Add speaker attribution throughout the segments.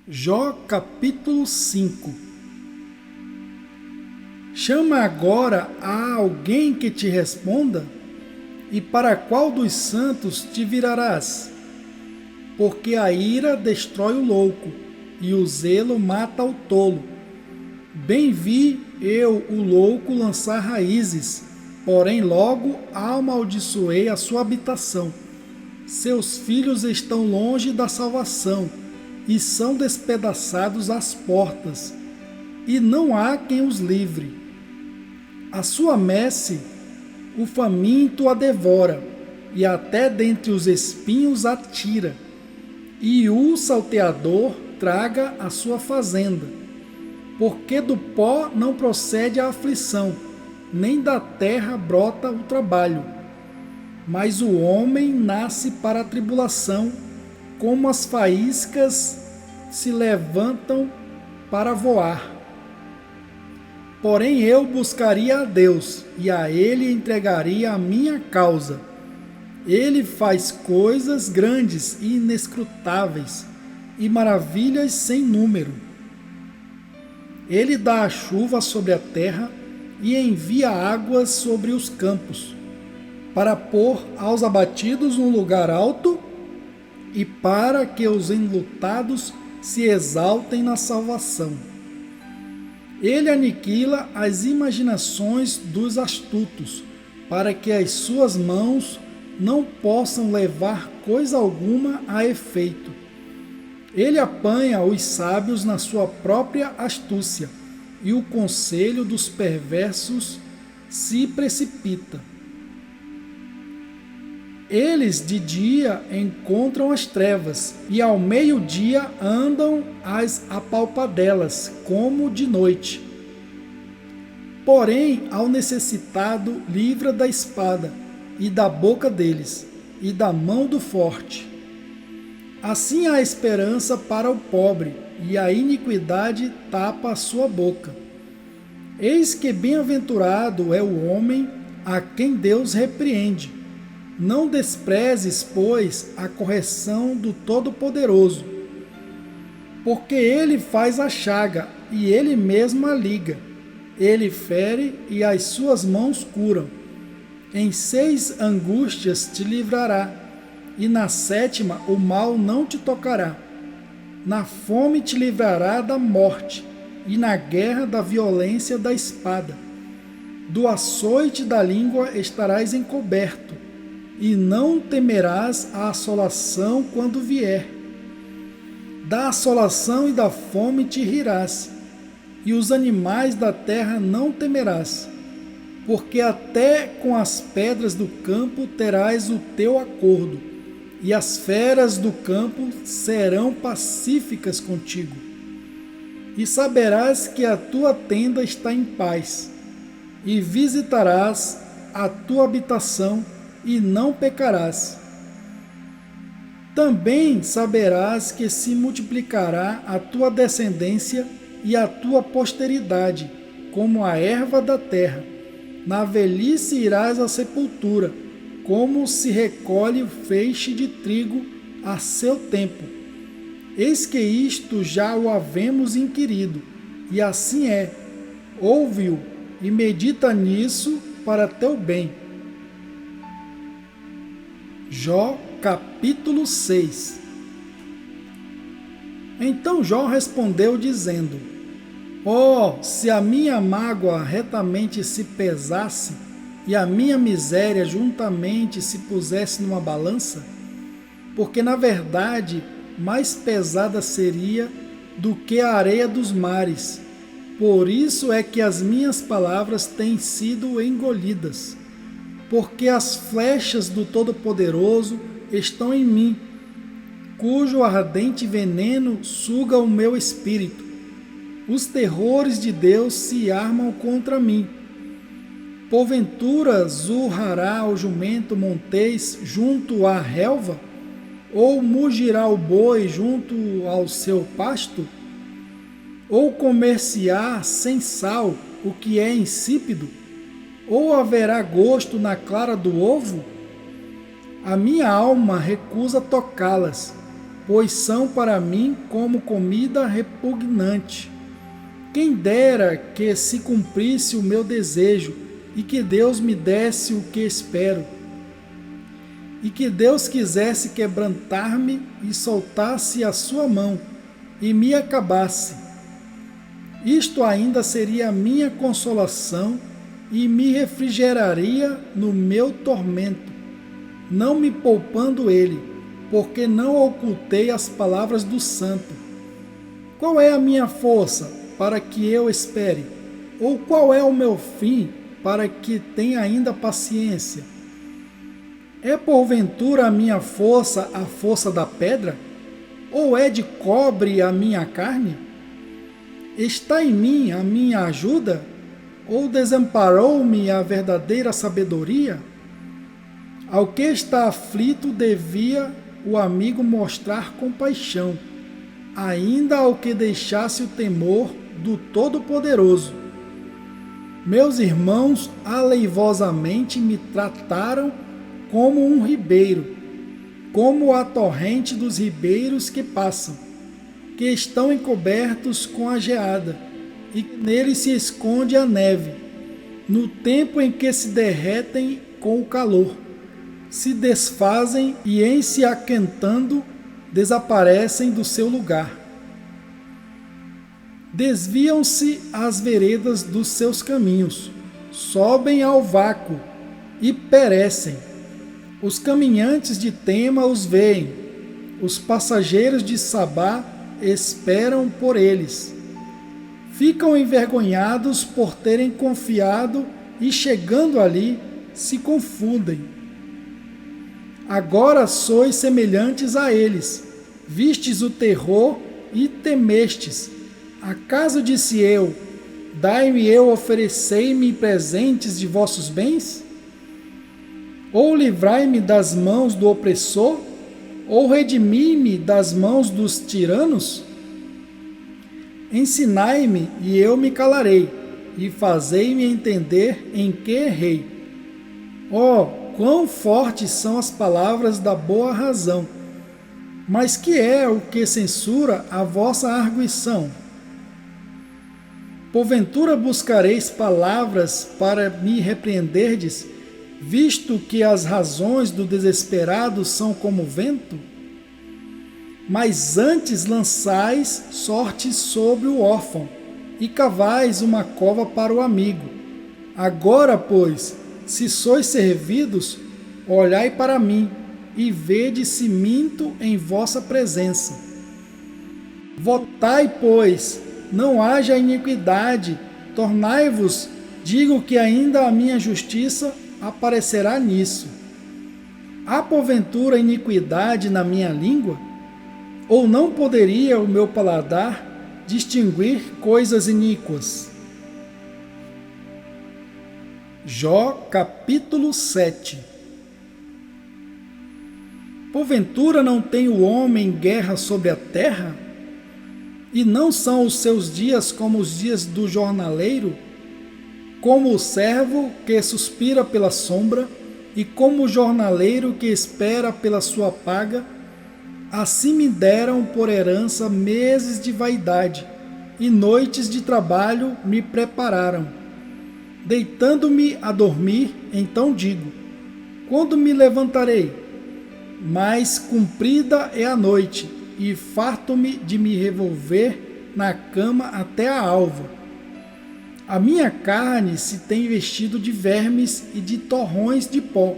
Speaker 1: Jó capítulo 5. Chama agora a alguém que te responda? E para qual dos santos te virarás? Porque a ira destrói o louco, e o zelo mata o tolo. Bem vi eu o louco lançar raízes, porém logo amaldiçoei a sua habitação. Seus filhos estão longe da salvação, e são despedaçados às portas, e não há quem os livre. A sua messe, o faminto a devora, e até dentre os espinhos a tira, e o salteador traga a sua fazenda. Porque do pó não procede a aflição, nem da terra brota o trabalho. Mas o homem nasce para a tribulação, como as faíscas se levantam para voar. Porém eu buscaria a Deus, e a Ele entregaria a minha causa. Ele faz coisas grandes e inescrutáveis, e maravilhas sem número. Ele dá a chuva sobre a terra, e envia águas sobre os campos, para pôr aos abatidos um lugar alto, e para que os enlutados se exaltem na salvação. Ele aniquila as imaginações dos astutos, para que as suas mãos não possam levar coisa alguma a efeito. Ele apanha os sábios na sua própria astúcia, e o conselho dos perversos se precipita. Eles de dia encontram as trevas, e ao meio-dia andam às apalpadelas, como de noite. Porém, ao necessitado livra da espada, e da boca deles, e da mão do forte. Assim há esperança para o pobre, e a iniquidade tapa a sua boca. Eis que bem-aventurado é o homem a quem Deus repreende. Não desprezes, pois, a correção do Todo-Poderoso, porque ele faz a chaga, e ele mesmo a liga. Ele fere, e as suas mãos curam. Em 6 angústias te livrará, e na 7ª o mal não te tocará. Na fome te livrará da morte, e na guerra da violência da espada. Do açoite da língua estarás encoberto, e não temerás a assolação quando vier. Da assolação e da fome te rirás, e os animais da terra não temerás, porque até com as pedras do campo terás o teu acordo, e as feras do campo serão pacíficas contigo. E saberás que a tua tenda está em paz, e visitarás a tua habitação, e não pecarás. Também saberás que se multiplicará a tua descendência e a tua posteridade, como a erva da terra. Na velhice irás à sepultura, como se recolhe o feixe de trigo a seu tempo. Eis que isto já o havemos inquirido, e assim é. Ouve-o e medita nisso para teu bem. Jó capítulo 6. Então Jó respondeu dizendo: se a minha mágoa retamente se pesasse, e a minha miséria juntamente se pusesse numa balança, porque na verdade mais pesada seria do que a areia dos mares. Por isso é que as minhas palavras têm sido engolidas, porque as flechas do Todo-Poderoso estão em mim, cujo ardente veneno suga o meu espírito. Os terrores de Deus se armam contra mim. Porventura zurrará o jumento montês junto à relva? Ou mugirá o boi junto ao seu pasto? Ou comer-se-á sem sal o que é insípido? Ou haverá gosto na clara do ovo? A minha alma recusa tocá-las, pois são para mim como comida repugnante. Quem dera que se cumprisse o meu desejo e que Deus me desse o que espero. E que Deus quisesse quebrantar-me e soltasse a sua mão e me acabasse. Isto ainda seria a minha consolação e me refrigeraria no meu tormento, não me poupando ele, porque não ocultei as palavras do santo. Qual é a minha força para que eu espere? Ou qual é o meu fim para que tenha ainda paciência? É porventura a minha força a força da pedra? Ou é de cobre a minha carne? Está em mim a minha ajuda? Ou desamparou-me a verdadeira sabedoria? Ao que está aflito devia o amigo mostrar compaixão, ainda ao que deixasse o temor do Todo-Poderoso. Meus irmãos aleivosamente me trataram como um ribeiro, como a torrente dos ribeiros que passam, que estão encobertos com a geada, e nele se esconde a neve, no tempo em que se derretem com o calor, se desfazem e em se aquentando desaparecem do seu lugar. Desviam-se as veredas dos seus caminhos, sobem ao vácuo e perecem. Os caminhantes de Tema os veem, os passageiros de Sabá esperam por eles. Ficam envergonhados por terem confiado e, chegando ali, se confundem. Agora sois semelhantes a eles, vistes o terror e temestes. Acaso disse eu, dai-me eu, oferecei-me presentes de vossos bens? Ou livrai-me das mãos do opressor? Ou redimi-me das mãos dos tiranos? Ensinai-me e eu me calarei, e fazei-me entender em que errei. Oh, quão fortes são as palavras da boa razão! Mas que é o que censura a vossa arguição? Porventura buscareis palavras para me repreenderdes, visto que as razões do desesperado são como vento? Mas antes lançais sorte sobre o órfão, e cavais uma cova para o amigo. Agora, pois, se sois servidos, olhai para mim, e vede se minto em vossa presença. Votai, pois, não haja iniquidade, tornai-vos, digo que ainda a minha justiça aparecerá nisso. Há porventura iniquidade na minha língua? Ou não poderia o meu paladar distinguir coisas iníquas? Jó, capítulo 7. Porventura não tem o homem guerra sobre a terra? E não são os seus dias como os dias do jornaleiro? Como o servo que suspira pela sombra, e como o jornaleiro que espera pela sua paga, assim me deram por herança meses de vaidade, e noites de trabalho me prepararam. Deitando-me a dormir, então digo, quando me levantarei? Mas cumprida é a noite, e farto-me de me revolver na cama até a alva. A minha carne se tem vestido de vermes e de torrões de pó.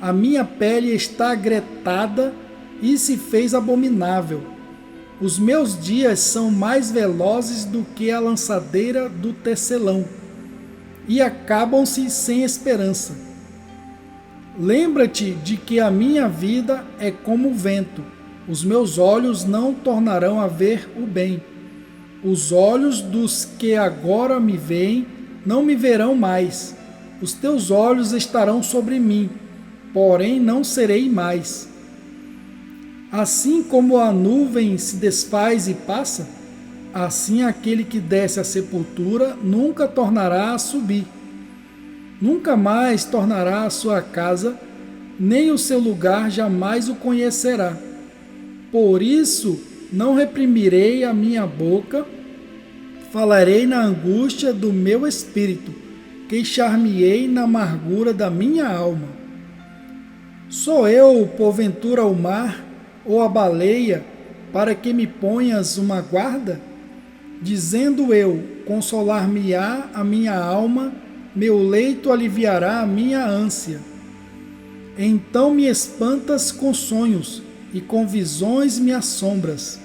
Speaker 1: A minha pele está agretada e se fez abominável. Os meus dias são mais velozes do que a lançadeira do tecelão, e acabam-se sem esperança. Lembra-te de que a minha vida é como o vento. Os meus olhos não tornarão a ver o bem. Os olhos dos que agora me veem não me verão mais. Os teus olhos estarão sobre mim, porém não serei mais. Assim como a nuvem se desfaz e passa, assim aquele que desce à sepultura nunca tornará a subir. Nunca mais tornará à sua casa, nem o seu lugar jamais o conhecerá. Por isso não reprimirei a minha boca, falarei na angústia do meu espírito, queixar-me-ei na amargura da minha alma. Sou eu, porventura, o mar ou a baleia, para que me ponhas uma guarda? Dizendo eu, consolar-me-á a minha alma, meu leito aliviará a minha ânsia. Então me espantas com sonhos, e com visões me assombras.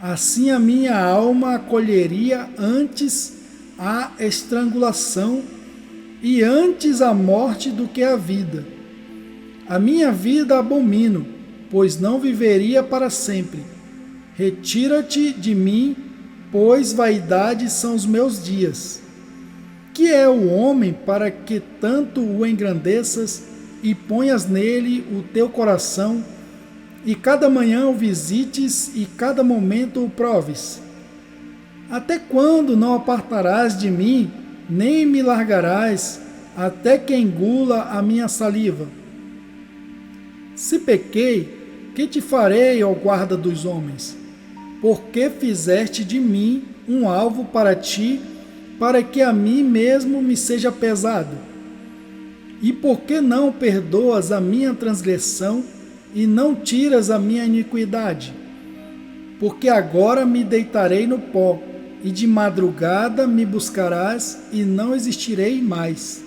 Speaker 1: Assim a minha alma acolheria antes a estrangulação e antes a morte do que a vida. A minha vida abomino, pois não viveria para sempre. Retira-te de mim, pois vaidade são os meus dias. Que é o homem para que tanto o engrandeças e ponhas nele o teu coração, e cada manhã o visites e cada momento o proves? Até quando não apartarás de mim, nem me largarás, até que engula a minha saliva? Se pequei, que te farei, ó guarda dos homens? Porque fizeste de mim um alvo para ti, para que a mim mesmo me seja pesado? E por que não perdoas a minha transgressão e não tiras a minha iniquidade? Porque agora me deitarei no pó, e de madrugada me buscarás, e não existirei mais.